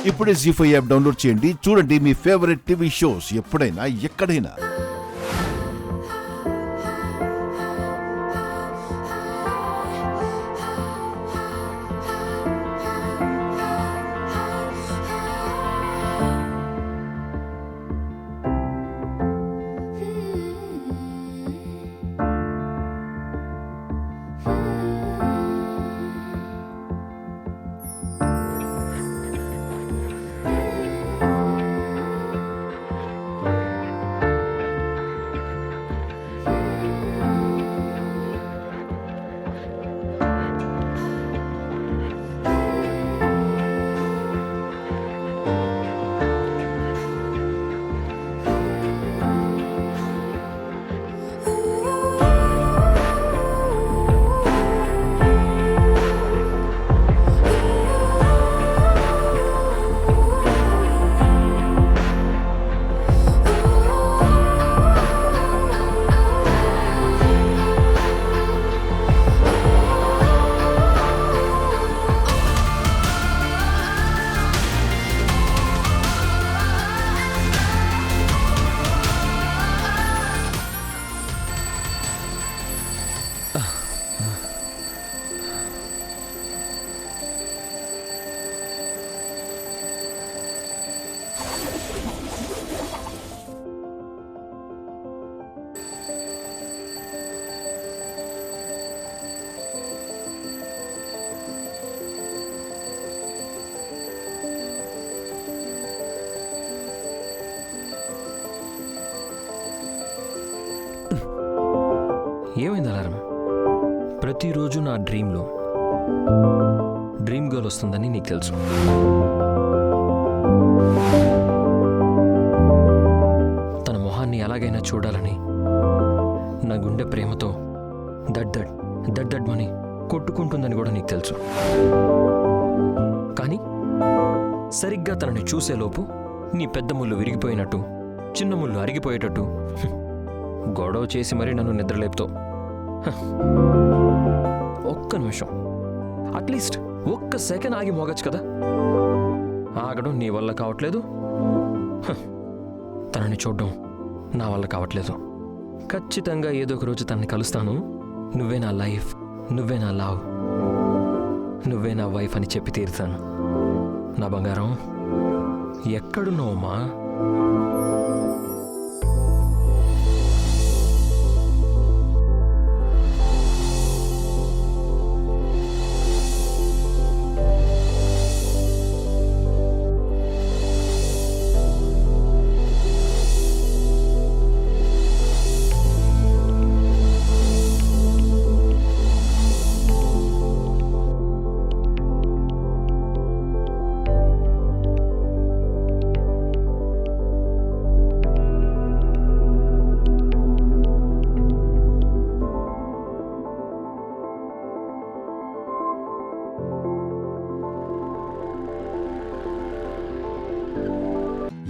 ఇప్పుడే జీ5 app download చేయండి. చూడండి మీ ఫేవరెట్ టీవీ షోస్ ఎప్పుడైనా ఎక్కడైనా. ఏమైంది అలారం? ప్రతిరోజు నా డ్రీమ్ గర్ల్ వస్తుందని నీకు తెలుసు. తన మొహాన్ని ఎలాగైనా చూడాలని నా గుండె ప్రేమతో దడ్ కొట్టుకుంటుందని కూడా నీకు తెలుసు. కానీ సరిగ్గా తనని చూసేలోపు నీ పెద్ద ముళ్ళు విరిగిపోయినట్టు, చిన్న ముళ్ళు అరిగిపోయేటట్టు గొడవ చేసి మరీ నన్ను నిద్రలేపుతావు. ఒక్క నిమిషం, అట్లీస్ట్ ఒక్క సెకండ్ ఆగి మోగచ్చు కదా. ఆగడం నీ వల్ల కావట్లేదు, తనని చూడడం నా వల్ల కావట్లేదు. ఖచ్చితంగా ఏదో ఒక రోజు తనని కలుస్తాను. నువ్వే నా లైఫ్, నువ్వే నా లవ్, నువ్వే నా వైఫ్ అని చెప్పి తీరుతాను. నా బంగారం, ఎక్కడున్నావమ్మా?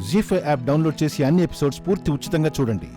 జీ5 యాప్ డౌన్లోడ్ చేసి అన్ని ఎపిసోడ్స్ పూర్తి ఉచితంగా చూడండి.